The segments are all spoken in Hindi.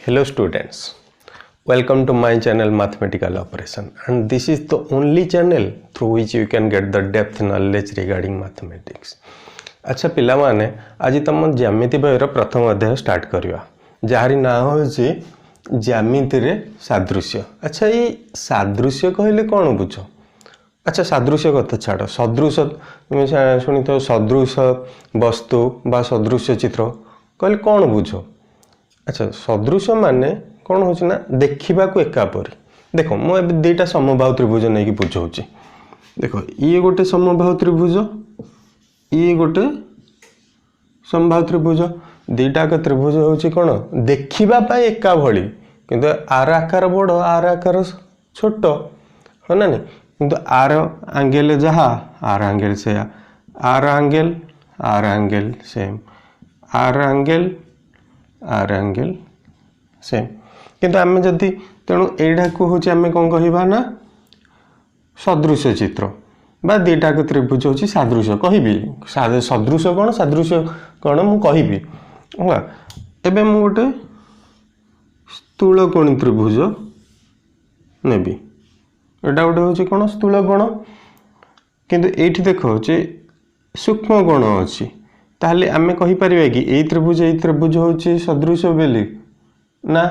Hello students, welcome to my channel Mathematical Operation, and this is the only channel through which you can get the depth knowledge regarding mathematics. अच्छा पिला माने आज तुम ज्यामिति बहिर प्रथम अध्याय स्टार्ट करिवा जहारी ना होची ज्यामिति रे सादृश्य। अच्छा ये सादृश्य कहले कौन बुझ? अच्छा सादृश्य कथा छाड़ सदृश तुम शुणी तो सदृश वस्तु बा सदृश चित्र कहले कौन बुझ? अच्छा सदृश माने कौन होची ना देखिबा को एकापरी। देखो मु ए दुईटा समबाहु त्रिभुज नहीं कि बुझाऊँ। देखो ये गोटे समबाहु त्रिभुज, ये गोटे समबाहु त्रिभुज, दुईटा त्रिभुज होची कौन देखिबा पाई एका भली, किंतु आर आकार बड़ आर आकार छोट है ना नहीं, किंतु आर एंगल जहाँ आर एंगल से R angle same R angle same, किंतु आम जदि तेणु एटा को हूँ आम कौन कहवा ना सदृश चित्र बा दुईटा त्रिभुज हूँ सादृश कहि सदृश कौन सादृश कौन मु कहि एबे मु गोटे स्थूलकोणी त्रिभुज नेबी, एटा गोटे हूँ कौन स्थूलकोण, किंतु एठी देख सूक्ष्म कोण अच्छी, ताहले आमे कहि परिबा कि ए त्रिभुज होची सदृश बेली ना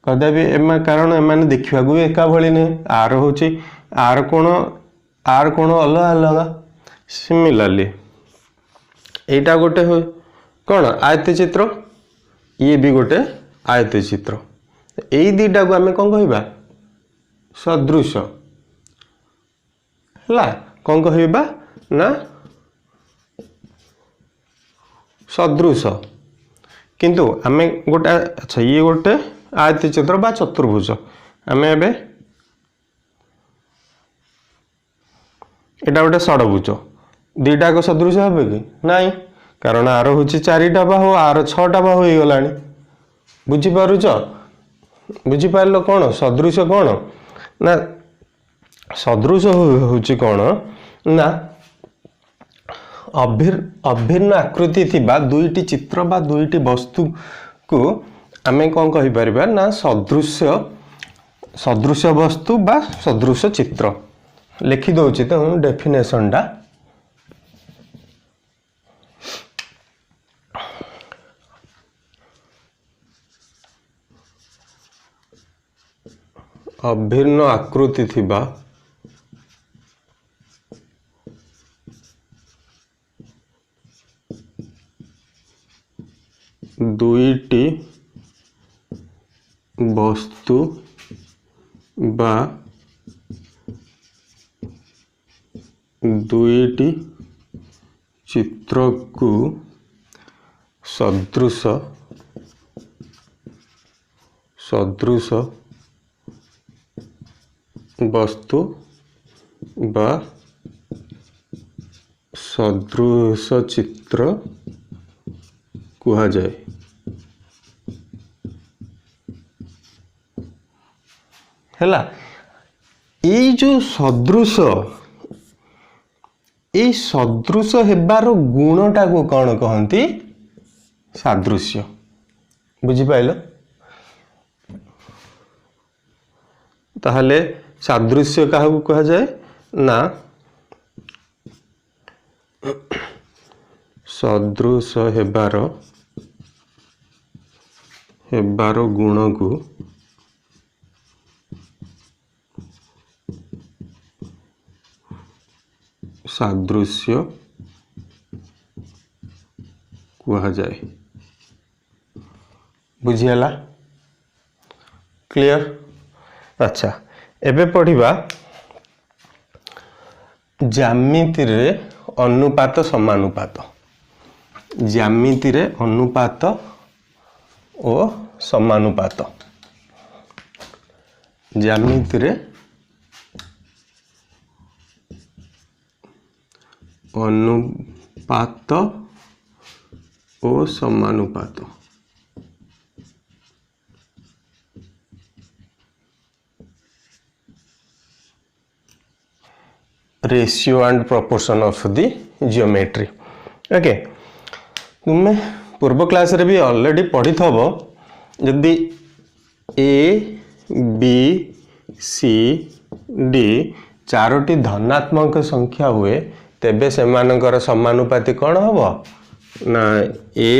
कदापि एमा कारण एमाने देखिबा को एका भली ने आर होची आर कोण अलग अलग। सिमिलरली एटा गोटे हो कौन आयत चित्र, ये भी गोटे आयत चित्र, एई दुईटा को आमे कौन कहबा सदृश हला कौन कहबा ना सदृश, किंतु आमे गोटे अच्छा ये गोटे आयत चित्र बा चतुर्भुज, आमे एबे एटा गोटे षडभुज, दुईटा को सदृश हे कि नाई, कारण आर हूँ चारिटा बाहु आर छटा बाहु हो गलानी। बुझिपारुच बुझिपार कौन सदृश कौन ना सदृश हूँ कौन ना अभिन्न आकृति थिबा दुईटी चित्र बा दुईटी वस्तु को आमे कौन कहि परिबा ना सदृश वस्तु बा सदृश चित्र। लिखि दउछि तो डेफिनेशन टा अभिन्न आकृति थिबा दुईटी वस्तु बा दुईटी चित्र को सदृश वस्तु बा सदृश चित्र कहा जाए। हैला ये जो सदृश हेबार गुणटा को कौन कहती सादृश्य। बुझिपाइल ताहले सादृश्य क्या कहा जाए ना सदृश हेबार गुण को सादृश्य कहा जाए। बुझीगला क्लियर? अच्छा एबे पढ़िबा ज्यामिति रे अनुपात समानुपात। ज्यामिति रे अनुपात और समानुपात। ज्यामिति रे अनुपात और समानुपात। Ratio and proportion of the geometry. Okay तुम्हें पूर्व क्लास रे भी ऑलरेडी पढ़ी थबो जदि ए बी सी डी चारोटी धनात्मक संख्या हुए तेबे सेमानकर समानुपाती कौन हम ना ए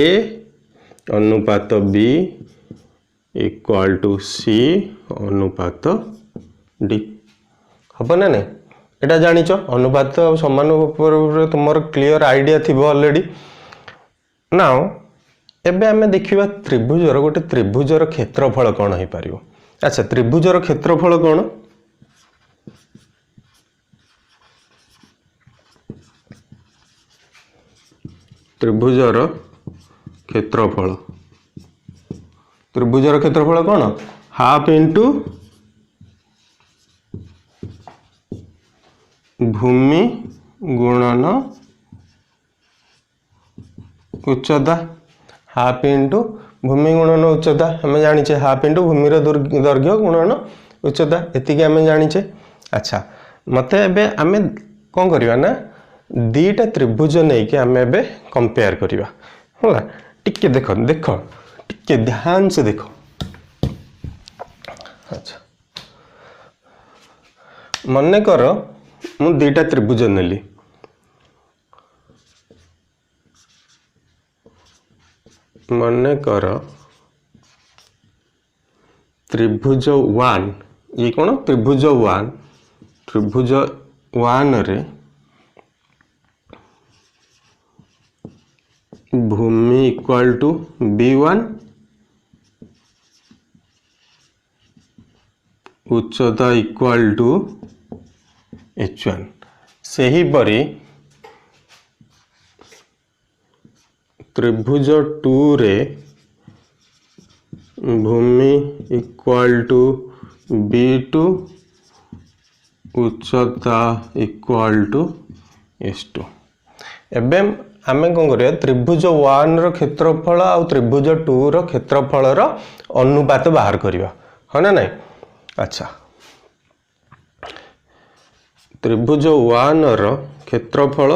अनुपात बी इक्वाल टू सी अनुपात डी हम ना नहीं एटा जानिच अनुपात समानुपात तुमर क्लियर आइडिया थी ऑलरेडी नाउ एबे आमे देखिबा त्रिभुजर गोटे त्रिभुजर क्षेत्रफल कौन हो पार। अच्छा त्रिभुजर क्षेत्रफल कौन त्रिभुजर क्षेत्रफल कौन हाफ इंटू भूमि गुणन उच्चता हाफ इंटू भूमि गुणन उच्चता हमें जानिचे हाफ इंटू भूमिर दैर्घ्य गुणन उच्चता एतिके हमें जानिचे। अच्छा मते एबे आमे कौन करवा ना दीटा त्रिभुज नहीं कि आमे एबे कंपेयर करवा होला टिके देखो देखो टिके ध्यान से देखो। अच्छा मने कर मु दीटा त्रिभुज नेली मने कर त्रिभुज 1 ये कौन त्रिभुज 1 रे भूमि इक्वल टू B1 उच्चता इक्वल टू H1 से ही परी त्रिभुज 2 रे भूमि इक्वल टू B2 उच्चता इक्वल टू S2 एबे आमे कौन करिया त्रिभुज 1 रो क्षेत्रफल आ त्रिभुज 2 रो क्षेत्रफल रो अनुपात बाहर करिया है ना नहीं। अच्छा त्रिभुज 1 रो क्षेत्रफल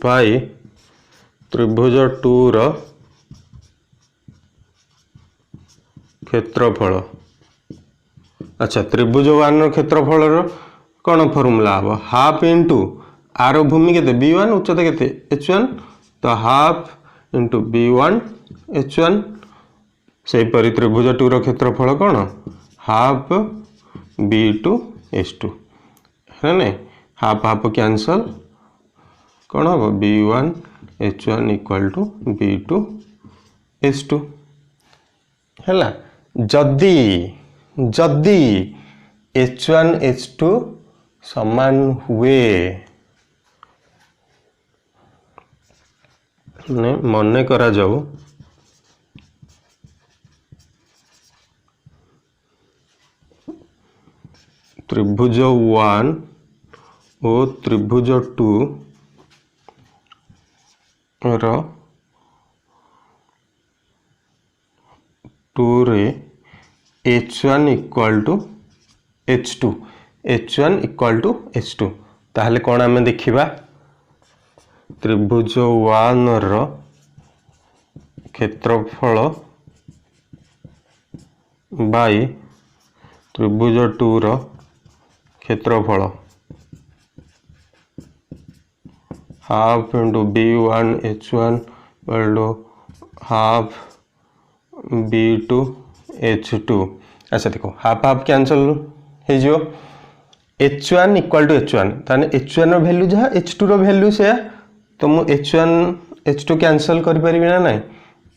बाई त्रिभुज 2 रो क्षेत्रफल। अच्छा त्रिभुज 1 रो क्षेत्रफल रो कौन फॉर्मूला हम हाफ इंटू आर भूमि के B1 उच्चता के H1 तो हाफ इंटू B1 H1 से परी त्रिभुज 2 रो क्षेत्रफल कौन हाफ B2 H2 है नहीं हाफ हाफ कैंसल कौन हम B1 H1 equal to B2 H2 है जदि जदि H1 H2 समान हुए मने करा जाऊ त्रिभुज 1 और त्रिभुज 2 रो 2 रे H1 equal to H2 H1 equal to H2 ताहले कौन आमे देखिबा त्रिभुज 1 रो क्षेत्रफल बाई त्रिभुज 2 रो क्षेत्रफल half into B1 H1 equal to half B2 H2। अच्छा देखो हाफ हाफ कैंसल हो जो H1 इक्वल टू H1 ताने H1 रो वैल्यू जहाँ H2 रो वैल्यू से तो मु H1 H2 कैंसल कर परिबि ना नहीं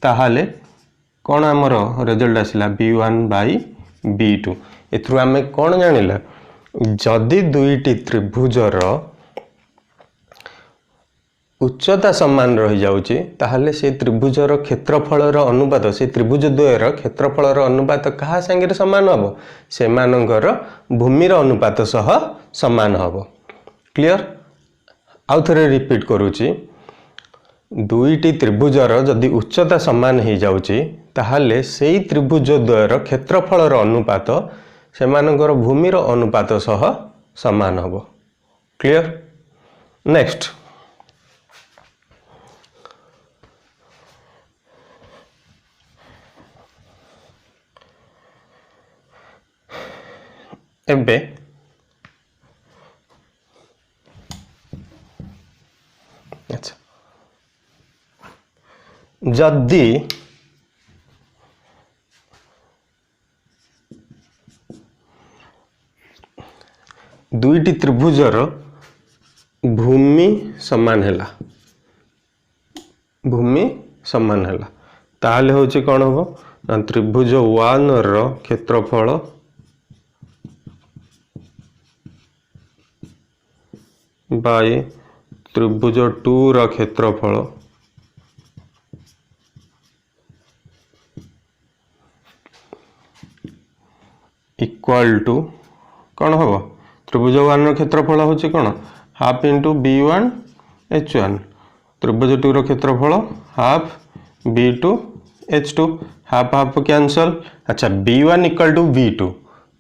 ताहाले कौन आमर रिजल्ट आसला B1 बाई B2 एथरु आमे कौन जानिला जदि दुईटी त्रिभुजर उच्चता समान रही जाउची ताहले से त्रिभुजर क्षेत्रफलर अनुपात से त्रिभुज द्वयर क्षेत्रफलर अनुपात कहा संगे समान हबो सेमानकर भूमिर अनुपात सह समान हबो। क्लियर आउ थरे रिपीट करूची दुईटी त्रिभुजर जदि उच्चता समान हो जाउची ताहले सेई त्रिभुज द्वयर क्षेत्रफलर अनुपात सेमानकर भूमिर अनुपात सह समान हबो। क्लियर नेक्स्ट एबे अच्छा जदि दुईटी त्रिभुजर भूमि समान हैला ताहले होचे कौन होबो ना त्रिभुज 1 रो क्षेत्रफल बाय त्रिभुज 2 रो क्षेत्रफल इक्वल टू कौन होबो त्रिभुज 1 रो क्षेत्रफल होचे कौन हाफ इंटू b1 h1 त्रिभुज 2 रो क्षेत्रफल half b2 h2 half half cancel. अच्छा b1 इक्वल टू b2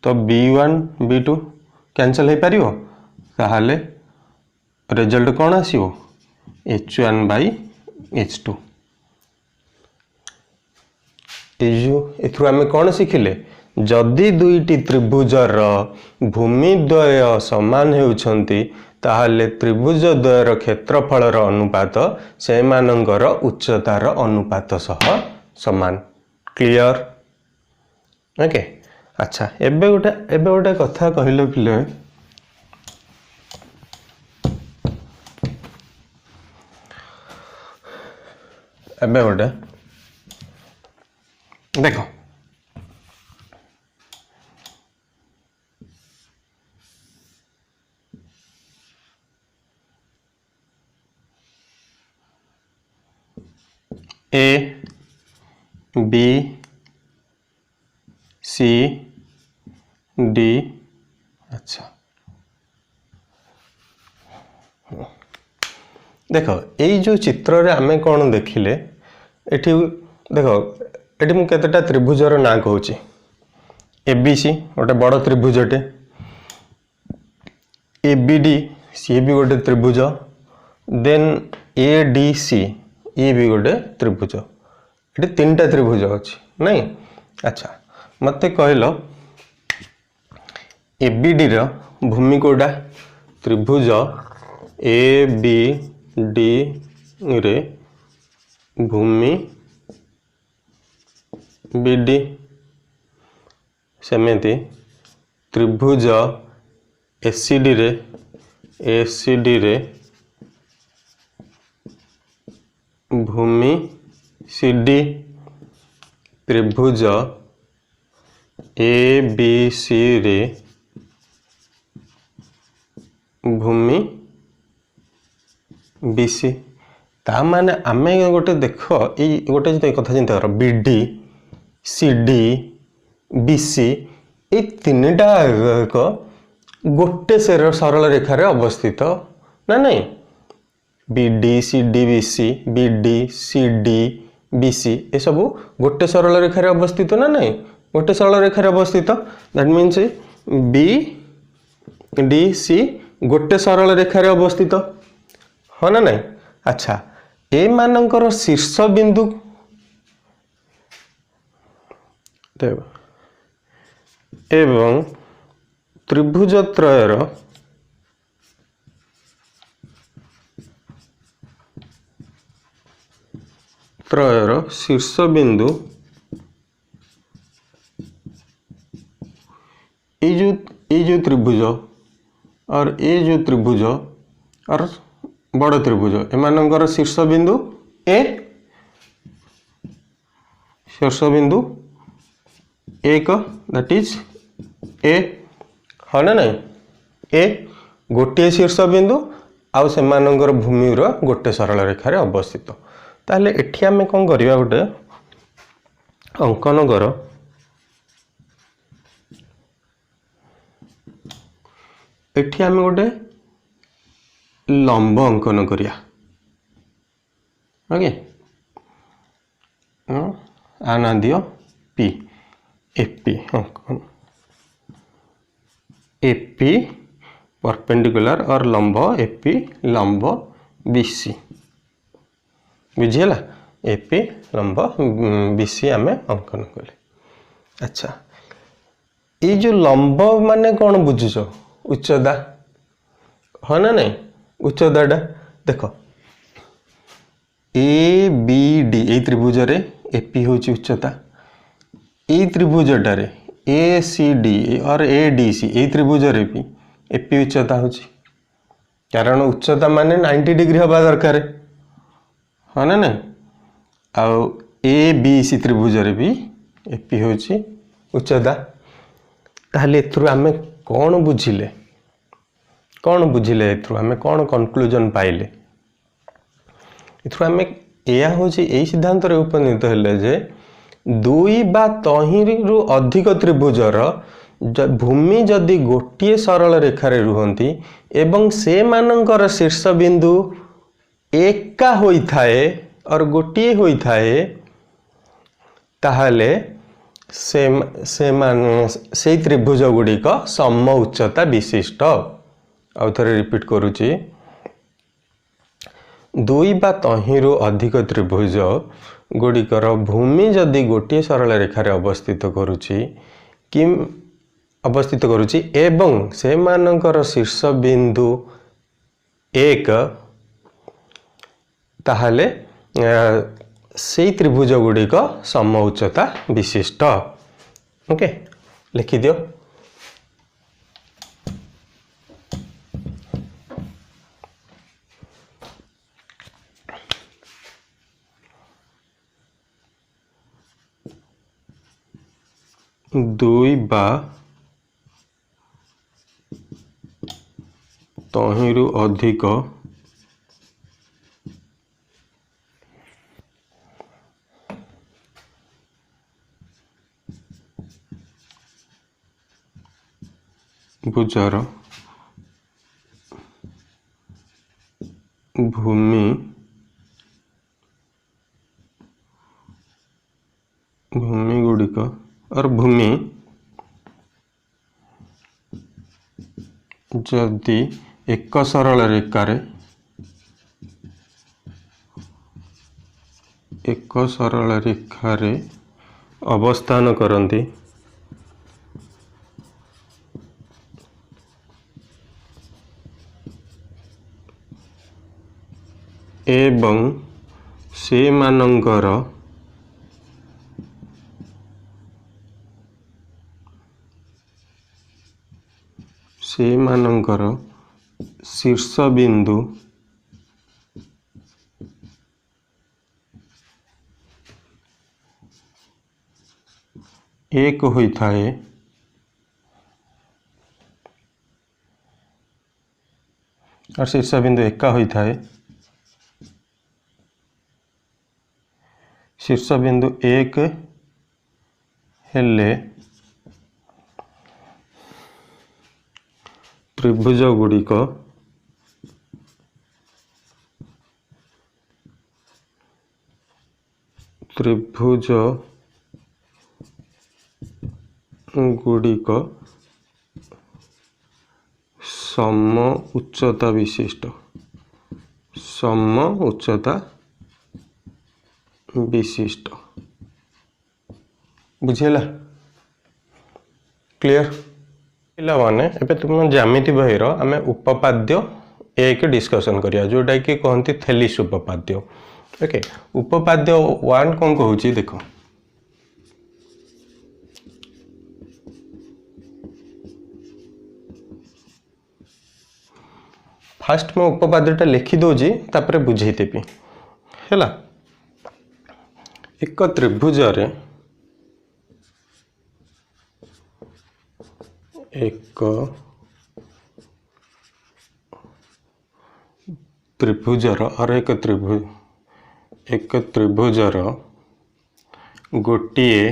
तो b1 b2 कैंसल हो पारिबो ताहाले रिजल्ट कौन आसीबो h1 बाय h2। एथु आमे कौन शिखिले जदि दुईटी त्रिभुजर भूमि द्वय समान हेउछंती ताहले त्रिभुज द्वयर क्षेत्रफलर अनुपात से मानंगर उच्चतार अनुपात सह समान। Clear okay. अच्छा एबे गोटे कथा कहिलो पिले एबे गोटे देखो ए बी सी डी अच्छा देख यही जो चित्र रे आमे कौन देखिले एठी देखो एठी मु केतेटा त्रिभुजर ना कहूची एबीसी गोटे बड़ त्रिभुजटे एबीडी सी भी गोटे त्रिभुज देन एडीसी ये भी गोटे त्रिभुज ये 3टा त्रिभुज अच्छी नहीं। अच्छा मते कहलो एबीडी रो भूमि कोडा त्रिभुज ए बी डी रे भूमि बीडी सेमेती त्रिभुज एसीडी रे भूमि सीडी त्रिभुज ए बी सी रे भूमि बीसी ता माने आमे गोटे देख ये गोटे कथा चिंता कर बीडी सीडी बीसी ये 3टा गोटे सरल रेखार अवस्थित ना नहीं BD CD BC BD CD BC ये सब गोटे सरल रेखार अवस्थित ना नहीं गोटे सरल रेखार अवस्थित that means B D C गोटे सरल रेखार अवस्थित हाँ ना नहीं। अच्छा ए मानकर शीर्ष बिंदु एवं त्रिभुज त्रयर शीर्ष बिंदु ये जो त्रिभुज और ये जो त्रिभुज और बड़ त्रिभुज एमानंकर शीर्ष बिंदु ए शीर्ष बिंदु एक दैट इज ए हाँ ना नहीं ए गोटे शीर्ष बिंदु आउ से मानंकर भूमि रो गोटे सरल रेखार अवस्थित ताहले एठी आमे कौन करिया गोटे अंकन कर एठी आमे गोटे लंब अंकन करिया ओके आना दियो पी एपी अंकन एपी परपेंडिकुलर और लंब एपी लंब बीसी बुझीला एपी लंब बीसी आमे अंकन कले। अच्छा ये जो लंब माने कौन बुझुच उच्चता हाँ ना नहीं उच्चताटा देख ए बी डी ये त्रिभुज रे एपी हूँ उच्चता ये त्रिभुजटार ए सी डी और ए डी सी ये त्रिभुज रे भी एपी उच्चता हूँ कारण उच्चता माने 90 डिग्री हवा दरकार हाँ ना नहीं आउ ए बी सी त्रिभुज रे भी एपी हूँ उच्चता ताहले एथुरु आमे कौन बुझिले एथुरु आमे कौन कनक्लूजन पाइले एथुरु आमे एया होची एई सिद्धांत रे उपनीत हेले जे दुई बा तहिरु अधिक त्रिभुजर भूमि जदि गोटिए सरल रेखारे रुहंती एवं से मानकर शीर्ष बिंदु एका होई थाए और गोटिए होई थाए ताहले से त्रिभुज गुड़िक सम उच्चता विशिष्ट आउ थे रिपीट करुच्ची दुई बा तहिरु अधिक त्रिभुज गुड़िकर भूमि जदि गोटे सरल रेखार अवस्थित करुच्ची एवं से मानकर शीर्ष बिंदु एक ताहले से त्रिभुज गुड़िक सम उच्चता विशिष्ट ओके लिखि दियो दुई बा तहिरु अधिक त्रिभुजर भूमि गुड़िक और भूमि जदि एक सरल रेखारे अवस्थान करती एवं से मानकर शीर्ष बिंदु एक होई थाए और शीर्ष बिंदु एका होई थाए शीर्ष बिंदु एक हेले त्रिभुज गुड़िक सम उच्चता विशिष्ट बुझेला क्लियर पिला माने एबे तुम ज्यामिति बहिर आमे उपपाद्य एक डिस्कशन करिया जोटा कि कहंती थेलिस उपपाद्य ओके उपपाद्य 1 कौन कहूची देखो फास्ट मैं उपपाद्यटा लिखि दोजी तापरे बुझेई देबी हैला एक त्रिभुज रे एक त्रिभुजर और एक त्रिभुजर गोटिए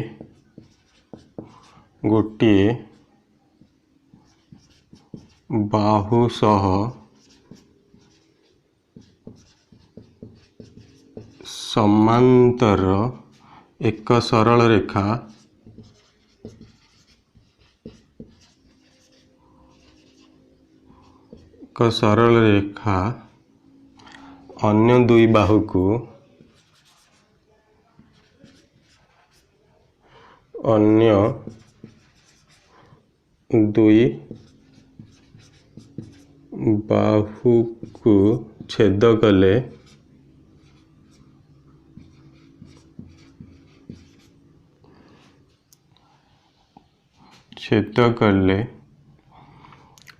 बाहु सह समांतर एक सरल रेखा अन्य दुई बाहु को दुई बाहु को छेद कले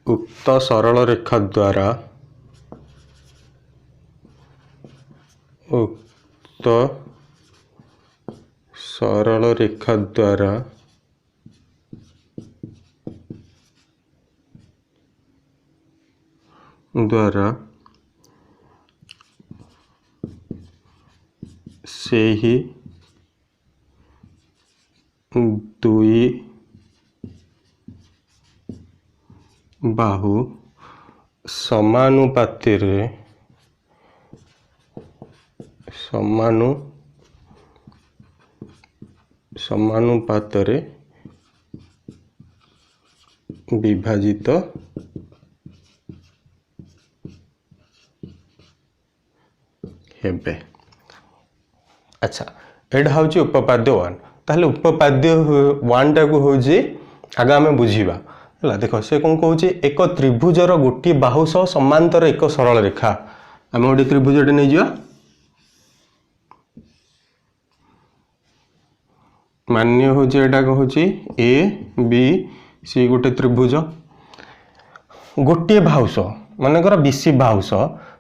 उक्त सरल रेखा द्वारा से ही दुई बाहु समानुपाତରେ विभाजित हेबे। अच्छा एटा हूँ उपपाद्य 1 ताहले उपपाद्य 1 टाक हूँ आगे आम बुझा है। देख से कौन कौन एक त्रिभुजर गोटे बाहु सह समांतर एक सरल रेखा आम गोटे त्रिभुजटे नहीं जा मान्य हूँ एटा कहूँ ए बी सी गोटे त्रिभुज गोटे बाहुस मानकर बीसी बाहुस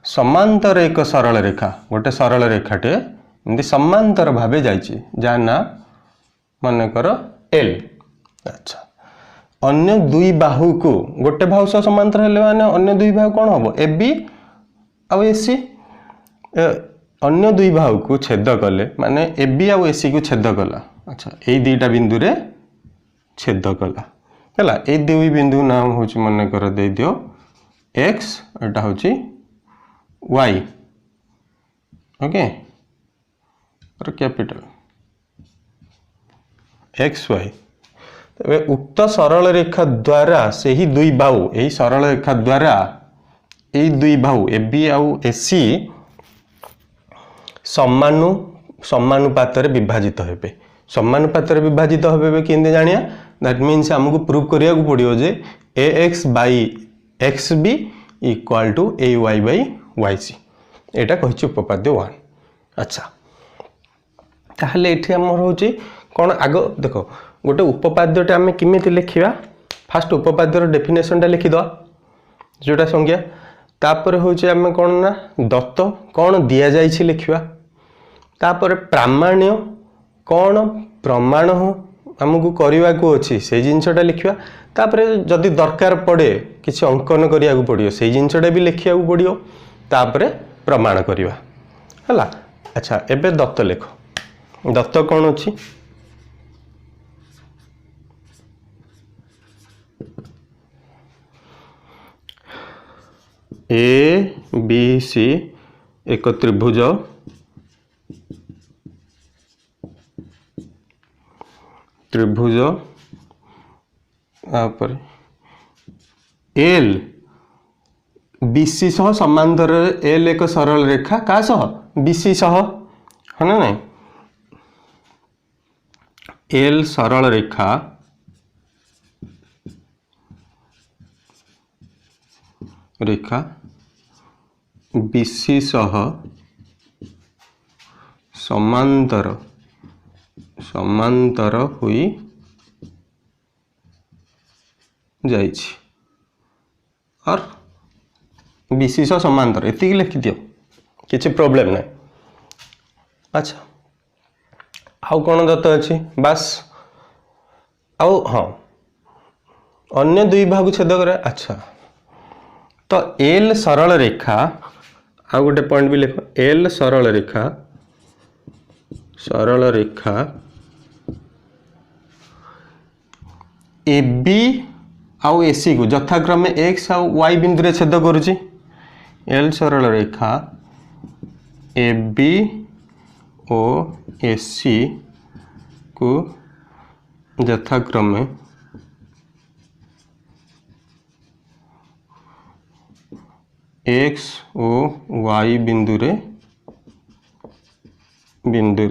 समांतर एक सरल रेखा गोटे सरल रेखाटे एमती समांतर भावे जाइए जा ना मानकर एल। अच्छा अन्य दुई बाहु को गोटे बाहु सह समांतर हेले माने अन्य दुई बाहु कौन हम ए बी आउ ए सी अन्य दुई बाहु को छेद कले माने ए बी आउ ए सी को छेद कला। अच्छा यही दुईटा बिंदु रे छेद कला है ये दुई बिंदु नाम हूँ मनकर दे दियो एक्स एटा हूँ Y okay capital X Y. तबे उक्त सरल रेखा द्वारा से ही दुई बाहु यही सरल रेखा द्वारा यही दुई बाहु ए बी आउ ए सी समानुपातर विभाजित हेबे। समानुपातर विभाजित हेबे केंदे जानिया दैट मीन्स हमको प्रूव करिया को पड़ियो जे A X by X B equal to A Y by Y C एटा कहिछि उपपाद्य 1। अच्छा ताहले एठी हमर होछि कोन आगो देखो गोटे उपपाद्यटा आम किमिति लिखिबा फास्ट उपपाद्यर डेफिनेशनटा लिखि दो जोटा संज्ञा तापर होछि आम कोन ना दत्त कोन दिया जाइछि लिखिबा तापर प्रामाण्य कोन प्रमाण हो आमको करने को अच्छी से जिनसटा लिखा तापर जदि दरकार पड़े किसी अंकन करिया को पड़ियो से जिनसटा भी लिखा को पड़ियो तापर प्रमाण करवा है। अच्छा एबे दत्त लिख दत्त कौन अच्छी ए बी सी एक त्रिभुज एल बीसी सह समांतर एल एक सरल रेखा का सह बीसी सह है ना नहीं एल सरल रेखा बीसी सह समांतर हुई जाइछि और बीसी सह समांतर एति लिखि दियो किछि प्रॉब्लम नहीं। अच्छा आउ कौन दत्त अच्छी बास आउ हाँ अन्य दुई भाग छेद करे। अच्छा तो एल सरल रेखा आउ गोटे पॉइंट भी लिख एल सरल रेखा ए बी आउ ए सी को यथाक्रमे एक्स आउ वाई बिंदु रे छेद करुची एल सरल रेखा ए बी ओ ए सी को यथाक्रमे एक्स ओ वाई बिंदु रे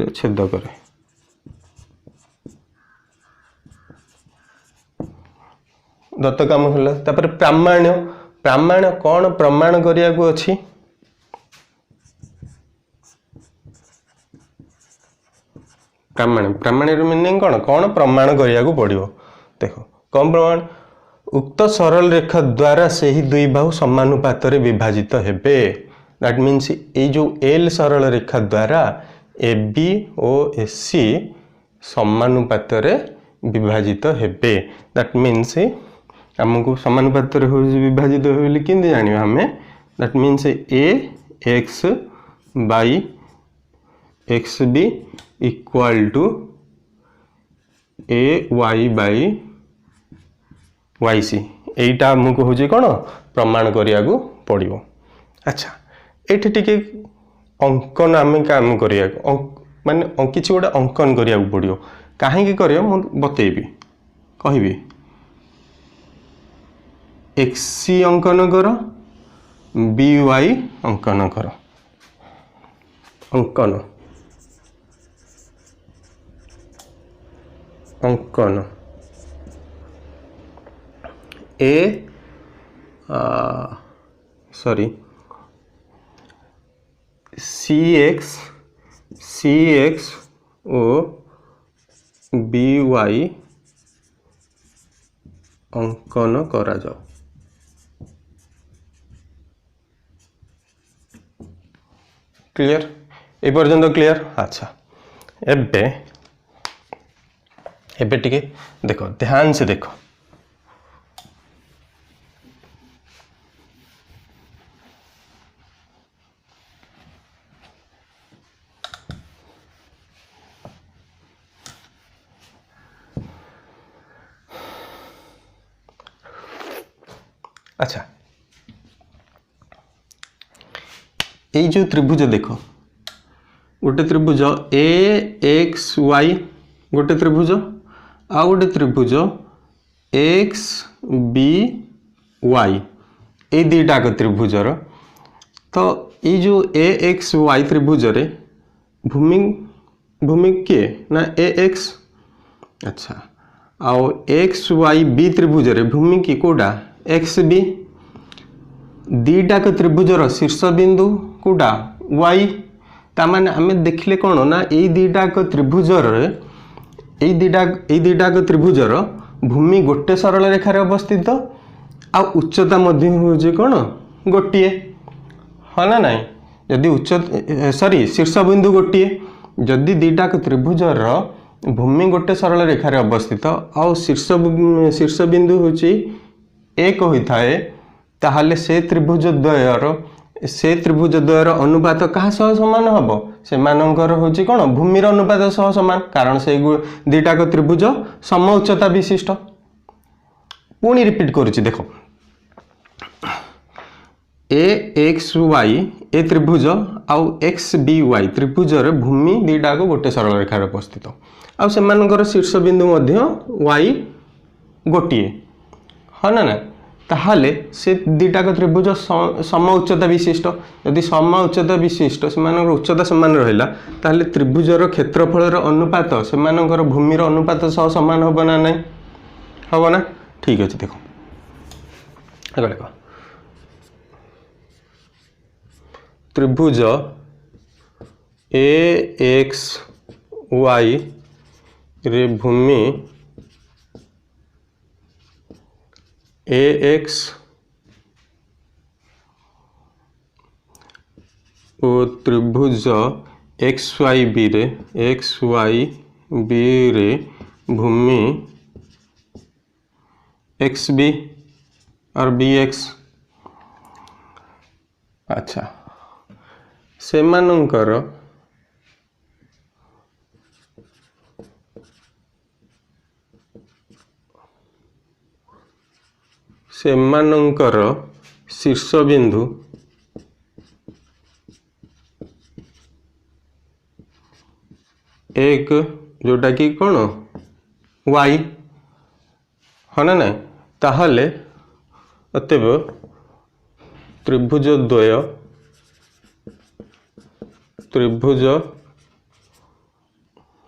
छेद करे। दत्त काम होला तापर प्रामाण्य प्रामाण्य कौन प्रमाण करिया को अछि प्रामाण्य प्रामाण्य रो मीनिंग कौन कौन प्रमाण करिया को पड़िबो देखो कौन प्रमाण उक्त सरल रेखा द्वारा से ही दुई बाहु समानुपात रे विभाजित हेबे दैट मीन्स ए जो एल सरल रेखा द्वारा ए बी और ए सी समानुपात रे विभाजित हेबे दैट मीन्स हमको समानुपात रे विभाजित हो बोली किंदे जानिबा हमें that means A X by X B equal to A Y by Y C एटा हमको हो कौन प्रमाण करिया को पड़िबो अच्छा एठी टिके अंकन आम काम करिया माने किसी गोटे अंकन करिया को पड़िबो काहे करिया मु बतेबी कहबी एक्स सी अंकन कर बी वाई अंकन कर अंकन अंकन A sorry C X O B Y अंकन करा जाओ क्लियर ए पर्यंत क्लियर अच्छा एबे एबे टिके देखो ध्यान से देखो अच्छा ये जो त्रिभुज देखो गोटे त्रिभुज ए एक्स वाई गोटे त्रिभुज आ गोटे त्रिभुज एक्स बी वाई ये दुईटाक त्रिभुजर तो ये जो ए एक्स वाई त्रिभुज रे भूमि भूमि किए ना ए एक्स अच्छा आओ एक्स वाई बी त्रिभुज रे भूमि की कोडा एक्स बी दीटाक त्रिभुजर शीर्ष बिंदु कोडा वाई तामाने आमे देखले कौन ना ये दीटाक त्रिभुजर ये दीटाक त्रिभुजर भूमि गोटे सरल रेखार अवस्थित आ उच्चता मध्य हो कौन गोटे हाँ ना नाई जदि उच्च सॉरी शीर्ष बिंदु गोटे जदि दीटाक त्रिभुजर भूमि गोटे सरल रेखार अवस्थित आ शीर्ष बिंदु हूँ एक होता है ताहले से त्रिभुज द्वयर अनुपात क्या सह समान हम से हूँ कौन भूमिर अनुपात सह समान कारण से दीटाक त्रिभुज सम उच्चता विशिष्ट पुणी रिपीट करुच्ची देखो ए एक्स वाई ए त्रिभुज आउ एक्स बी वाई त्रिभुजर भूमि दीटाक गोटे सरल रेखार अवस्थित आ शीर्ष बिंदु वाई गोटे हाँ ना ताहले से दीटाक त्रिभुज सम उच्चता विशिष्ट यदि सम उच्चता विशिष्ट से उच्चता समान रहा ताहले त्रिभुजर क्षेत्रफल अनुपात से भूमिर अनुपात सह समान हम ना नहीं हम ना ठीक अच्छे देखो देखो त्रिभुज ए एक्स वाई रे भूमि ए एक्स और त्रिभुज एक्स वाई बी रे भूमि एक्स बी और बी एक्स अच्छा सेमानंकर शीर्ष बिंदु एक जोटा कि कौन वाई हाँ ना नहीं ताहले अतएव त्रिभुज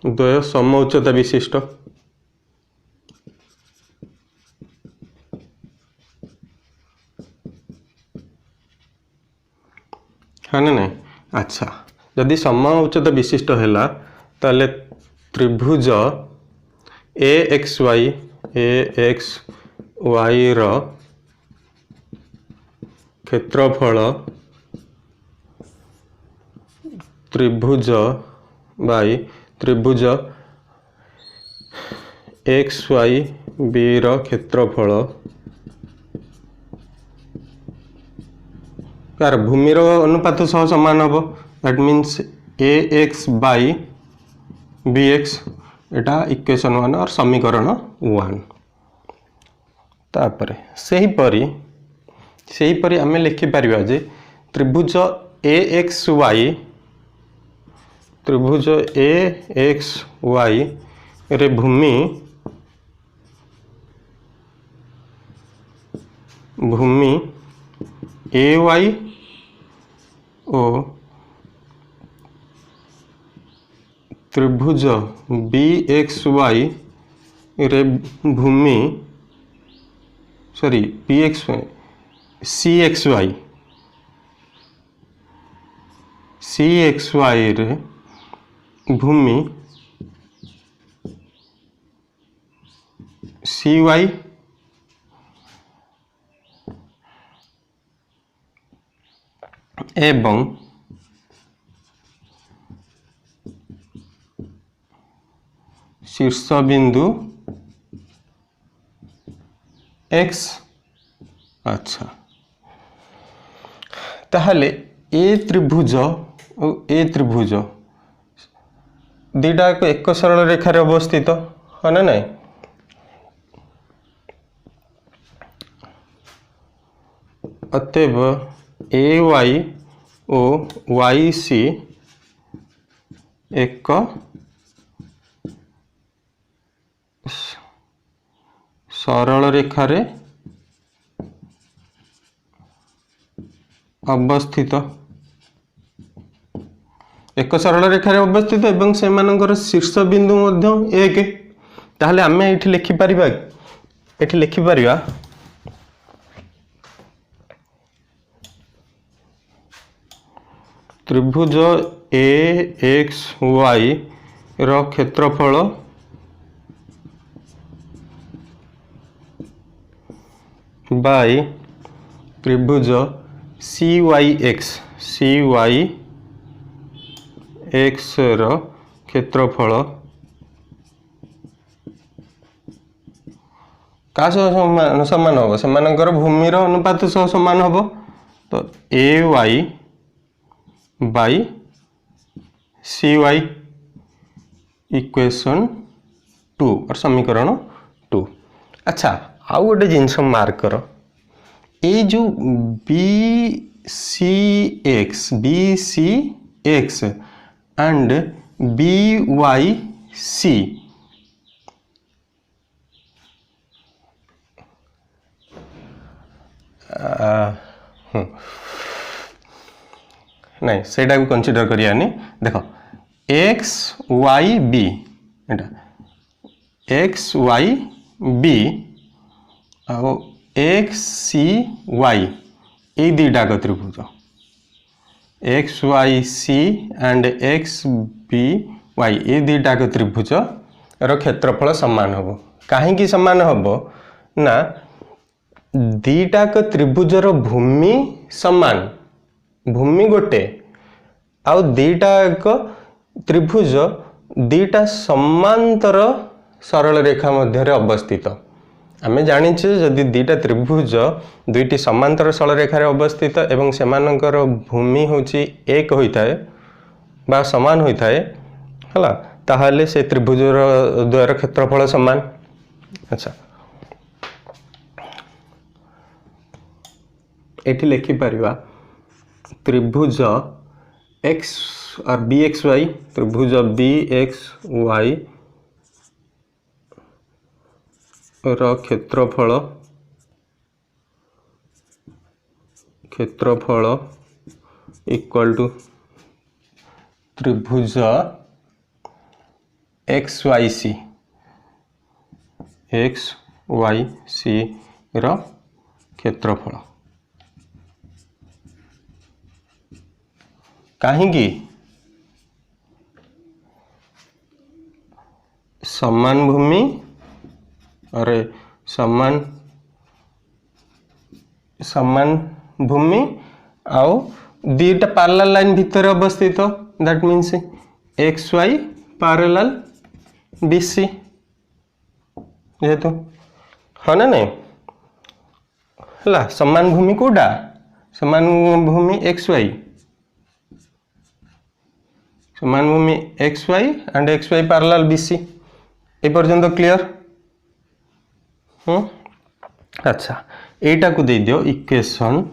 द्वय सम उच्चता विशिष्ट है ना नहीं। अच्छा जदि सम उच्चता विशिष्ट है ताले त्रिभुज ए एक्स वाई रो क्षेत्रफल त्रिभुज बाई त्रिभुज एक्स वाई बी रो क्षेत्रफल यार भूमि रो अनुपात सह समान हम। That means A X by B X एटा इक्वेशन 1 और समीकरण 1। तापर सहीपरी आम लिखिपर जे त्रिभुज ए एक्स वाई रे भूमि ए वाई और त्रिभुज बी एक्स वाई रे भूमि सॉरी बी एक्स सी एक्स वाई रे भूमि सी वाई एवं शीर्ष बिंदु x। अच्छा ताहले ए त्रिभुज दीटा एक सरल रेखार अवस्थित है ना नहीं। अतएव ए वाई और वाई सी एक सरल रेखार अवस्थित एक सरल रेखार अवस्थित एवं से मानकर शीर्ष बिंदु मध्य एक। ताहले आमे एठी लिखिपारिबा त्रिभुज ए एक्स वाई रो क्षेत्रफल बाय त्रिभुज सी वाई एक्स रो क्षेत्रफल का समान हम से भूमि अनुपात सह समान हम। तो A Y by C Y equation 2 और समीकरण 2। अच्छा आउ गोटे जिनस मार्क कर ये जो B C X and B Y C नहीं सेटा को कंसीडर करियानी। देखो X Y B X Y B X C Y ये दुईटा त्रिभुज X Y C and X B Y ये दुईटा त्रिभुज रो क्षेत्रफल समान हम। कहीं समान हम ना दीटाक त्रिभुजर भूमि समान भूमि गोटे आउ दीटाक त्रिभुज दीटा समांतर सरल रेखा मध्य अवस्थित। आम जाचे जदि दीटा त्रिभुज दुईटी समांतर सरल रेखार अवस्थित एवं सेमानकर भूमि होची एक होता है बा समान होता है हला ताहले से त्रिभुजर द्वयर क्षेत्रफल समान। अच्छा एठी लिखि परिबा त्रिभुज एक्स और बी एक्स वाई त्रिभुज बी एक्स वाई रो क्षेत्रफल इक्वल टू त्रिभुज एक्स वाई सी रो क्षेत्रफल। कहीं समान भूमि अरे समान भूमि आउ दीटा पैरेलल लाइन भितर अवस्थित that means X Y parallel BC जेहेतु हाँ ना नहीं है समान भूमि कोटा समान भूमि एक्स वाई समान भूमि X Y and X Y parallel BC A पर्यंत क्लियर। अच्छा एटा को दे दियो इक्वेशन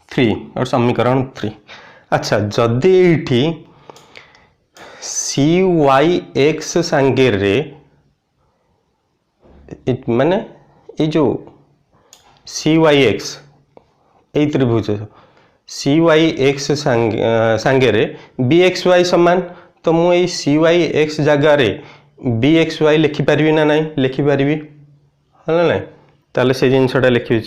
3 और समीकरण 3। अच्छा जदि एठी सी वाई एक्स सांगे रे माने ये जो सी वाई एक्स ए त्रिभुज सी वाई एक्स सांगे रे बी एक्स वाई समान तो मुझे सी वाई एक्स जगार बी एक्स वाई लिखिपारि ना ना लिखिपारि है ना ताले से जिनसटा लिखी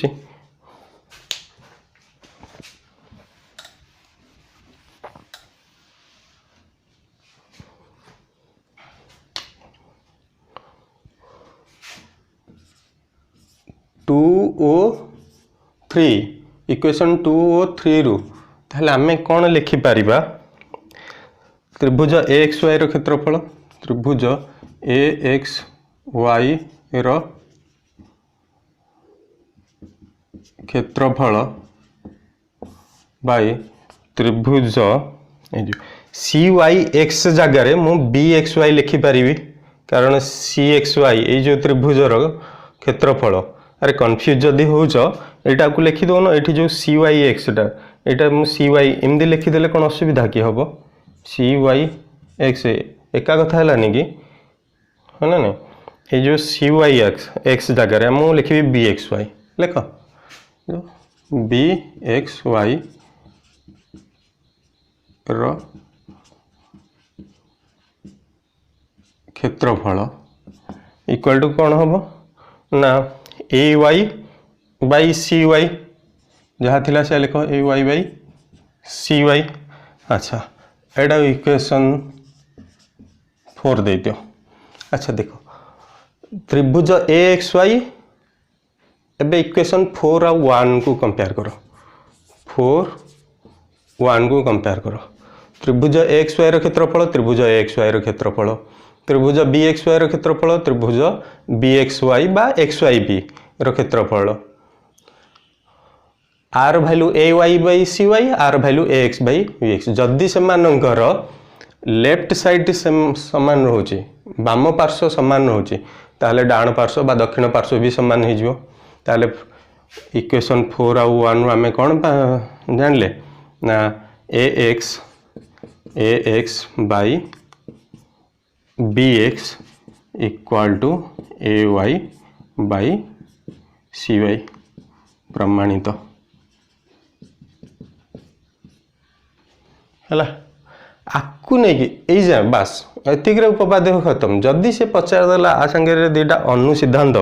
203 इक्वेशन 203 रु ताहले आमे कौन लिखि पारिबा त्रिभुज ए एक्स वाई रो क्षेत्रफल त्रिभुज ए एक्स वाई रो क्षेत्रफल बाय त्रिभुज सी वाई एक्स जगार मु बी एक्स वाई लिखि पारिबी कारण सी एक्स वाई ये जो त्रिभुज रो क्षेत्रफल अरे कन्फ्यूज जदि होच एटा को लिखि दो ना एठी जो सी वाई एक्स एटा मु सी वाई एमदी लिखि देले कोन असुविधा की हबो सी वाई एक्स एका कथा हलानी कि है ना ये जो सी वाई एक्स जगार मु लिखि बी एक्स वाई लेख बी एक्स वाई रो क्षेत्रफल इक्वल टू कौन हम ना ए वाई बाई सी वाई जहाँ थिला से लिख ए वाई बाई सी वाई। अच्छा एटा इक्वेशन 4 दे दियो। अच्छा देखो त्रिभुज ए एक्स वाई एबे इक्वेशन 4 आ 1 को कंपेयर करो 4 1 को कंपेयर करो त्रिभुज ए एक्स वाई रो क्षेत्रफल त्रिभुज ए एक्स वाई रो क्षेत्रफल त्रिभुज बी एक्स वाई रो क्षेत्रफल त्रिभुज बी एक्स वाई बा एक्स वाई बी रो क्षेत्रफल आर value A Y by C Y आर value A X by B X जदि से मानकर लेफ्ट साइड समान रोचे बाम पार्श्व समान रोचे ताहले डाण पार्श्व बा दक्षिण पार्श्व भी समान हो जिवो ताहले इक्वेशन 4 आ 1 आमे कोन जानले ना A X by B X equal to A Y by C Y प्रमाणित है आकु नहीं कि बास एतिक उपपाद्य खत्म जदि से पचारदेला आ संगे दीटा अनुसिद्धांत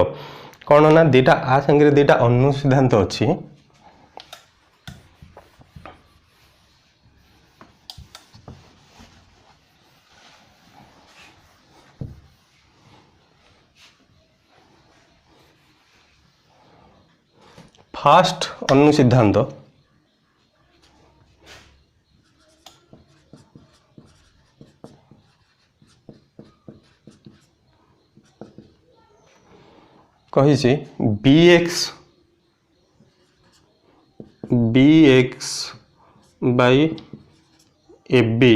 कौन ना दीटा आ संगे दीटा अनुसिद्धांत अच्छी फास्ट अनुसिद्धांत कही B X by A B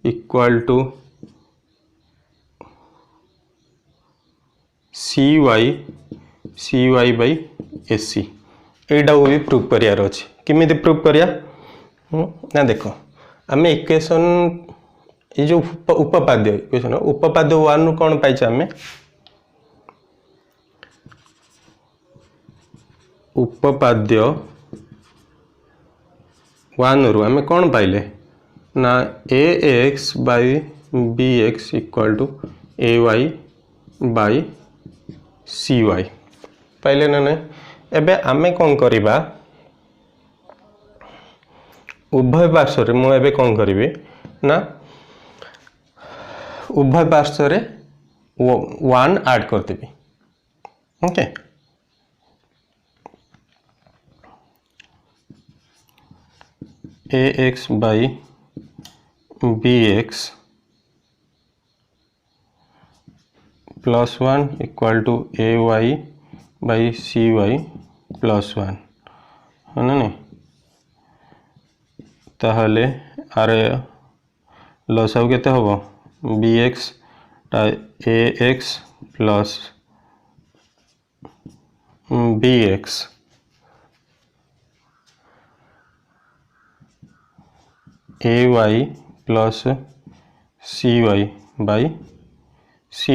equal to C Y by A C एटा भी प्रूफ करार अच्छे किमी प्रूफ करिया ना देखो आम इक्वेशन ये जो उपपाद्य इक्वेशन उपपाद्य 1 रु कौन पाइछे आम उपपाद्य 1 रु आम कौन पाइले ना A X by B X equal to A Y by C Y पाइले ना नहीं एबे आमे कौन करिबा उभय पार्श्व में मुझे कौन करी ना उभय पार्श्व 1 ऐड करदेवी okay ax by bx plus 1 equal to ay by cy plus 1 है ना नहीं ताहले आरे लसाव केते हबो bx ax plus bx ay plus cy by cy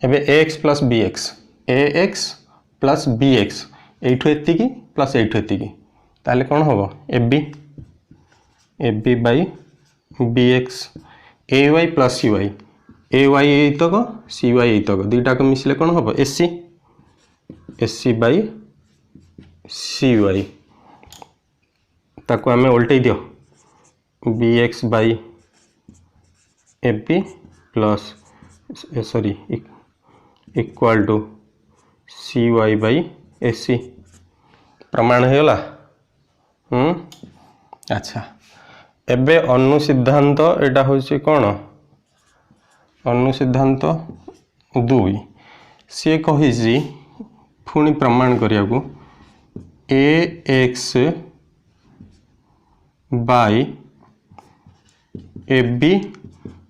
एबे ax plus bx ax plus bx एठो एति की प्लस एठो एति की ताले कोन होबो ab by bx ay plus cy ay एतक cy एतक दुईटा को मिसले कोन होबो sc by cy ताको हमें उल्टे दियो bx by ab plus sorry equal to cy by sc प्रमाण है होला अच्छा एबे अनुसिद्धांत एटा होछि कोन अनुसिद्धांत 2 सी कहिछि पुणी प्रमाण करिया को ax by ab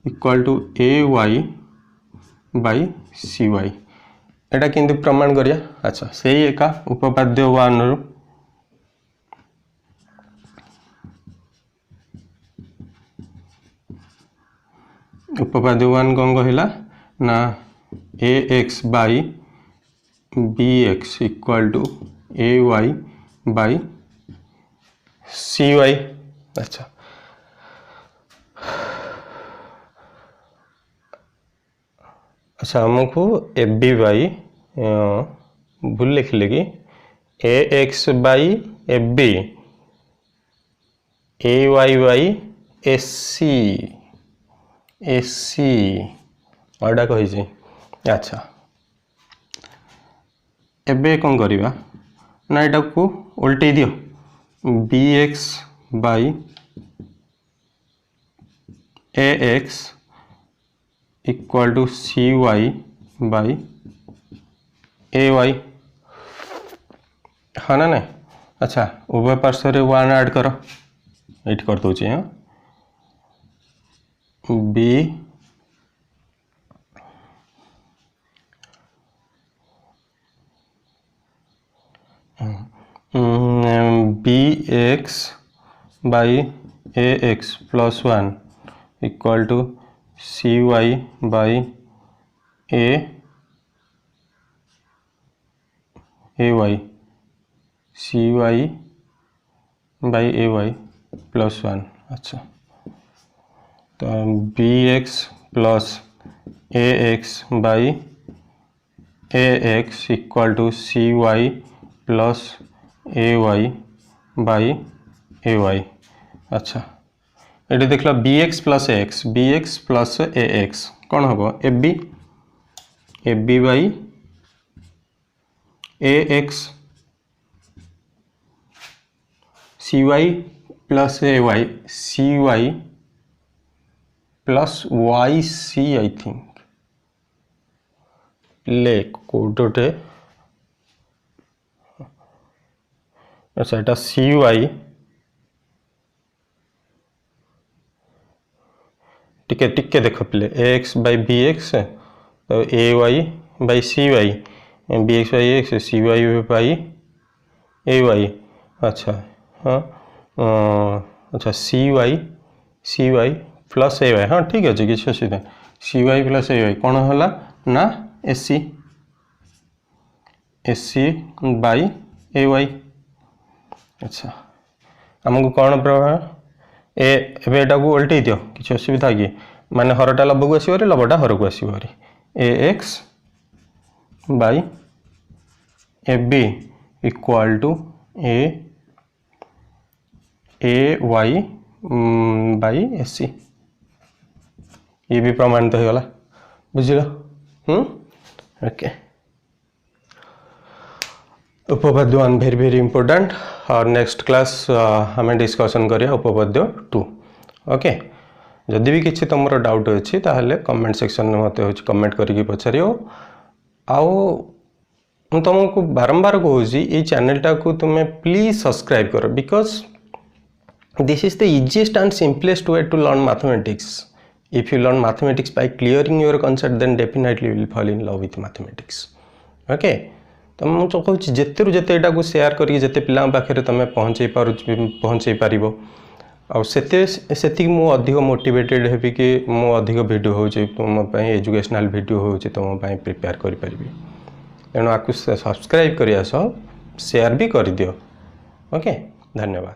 equal to ay by cy एटा किंतु प्रमाण करिया अच्छा सही एका उपपाद्य 1 रु उपपाद्य 1 कौन कहला ना ax by bx equal to ay by cy अच्छा अच्छा हमको ab by भूल लिख लेगी ax by ab ay by sc sc order कही अच्छा एबे कौन करिबा ना एटा को उल्टे दियो bx by ax equal to cy by ay हाँ ना नहीं अच्छा उभय पार्श्व 1 ऐड करो ये कर दूची हाँ b bx by ax plus 1 equal to cy by ay cy by ay plus 1 अच्छा तो bx plus ax by ax equal to cy plus ay by ay अच्छा ये देख लो bx plus ax कौन हम ab by ax cy plus ay cy plus yc I think ले कोडोटे अच्छा एटा cy टिके टिके देखो प्ले ax by bx तो ay by cy bx by x cy by ay अच्छा हाँ अच्छा cy प्लस ay हाँ ठीक है किसी असुविधा cy प्लस ay कौन होला ना sc by ay अच्छा हमको कौन प्रभाव एटा को उल्टे दियो किसी असुविधा कि माने हरटा लब को आसो लबटा हर को आसो ax by A B equal to A Y by A C, ये भी प्रमाणित हो गला, बुझल। ओके, उपपद्य 1 वेरी वेरी इंपोर्टेंट, और नेक्स्ट क्लास हमें डिस्कशन करिया उपपद्य 2। ओके, जदि भी किसी तुम डाउट अच्छी ताहले कमेंट सेक्शन में मत हो कमेंट करके पचारियो। आउ तुमको बारंबार कहूँ ये चैनलटा को तुम्हें प्लीज सब्सक्राइब करो, because this is the easiest and simplest way to learn mathematics. If you learn mathematics by clearing your concept, then definitely you will fall in love with mathematics. Okay, तो मुझे कहूँ जिते रू जिते को शेयर करके जिते पिला पाखे तुम पहुँचे पार से मु अधिक मोटिवेटेड हेबी कि मु अधिक वीडियो हो तुम एजुकेशनल वीडियो हो तुम प्रिपेयर करि परिबी। तेणु आपको सब्सक्राइब करिया सह शेयर भी कर दियो। ओके, धन्यवाद।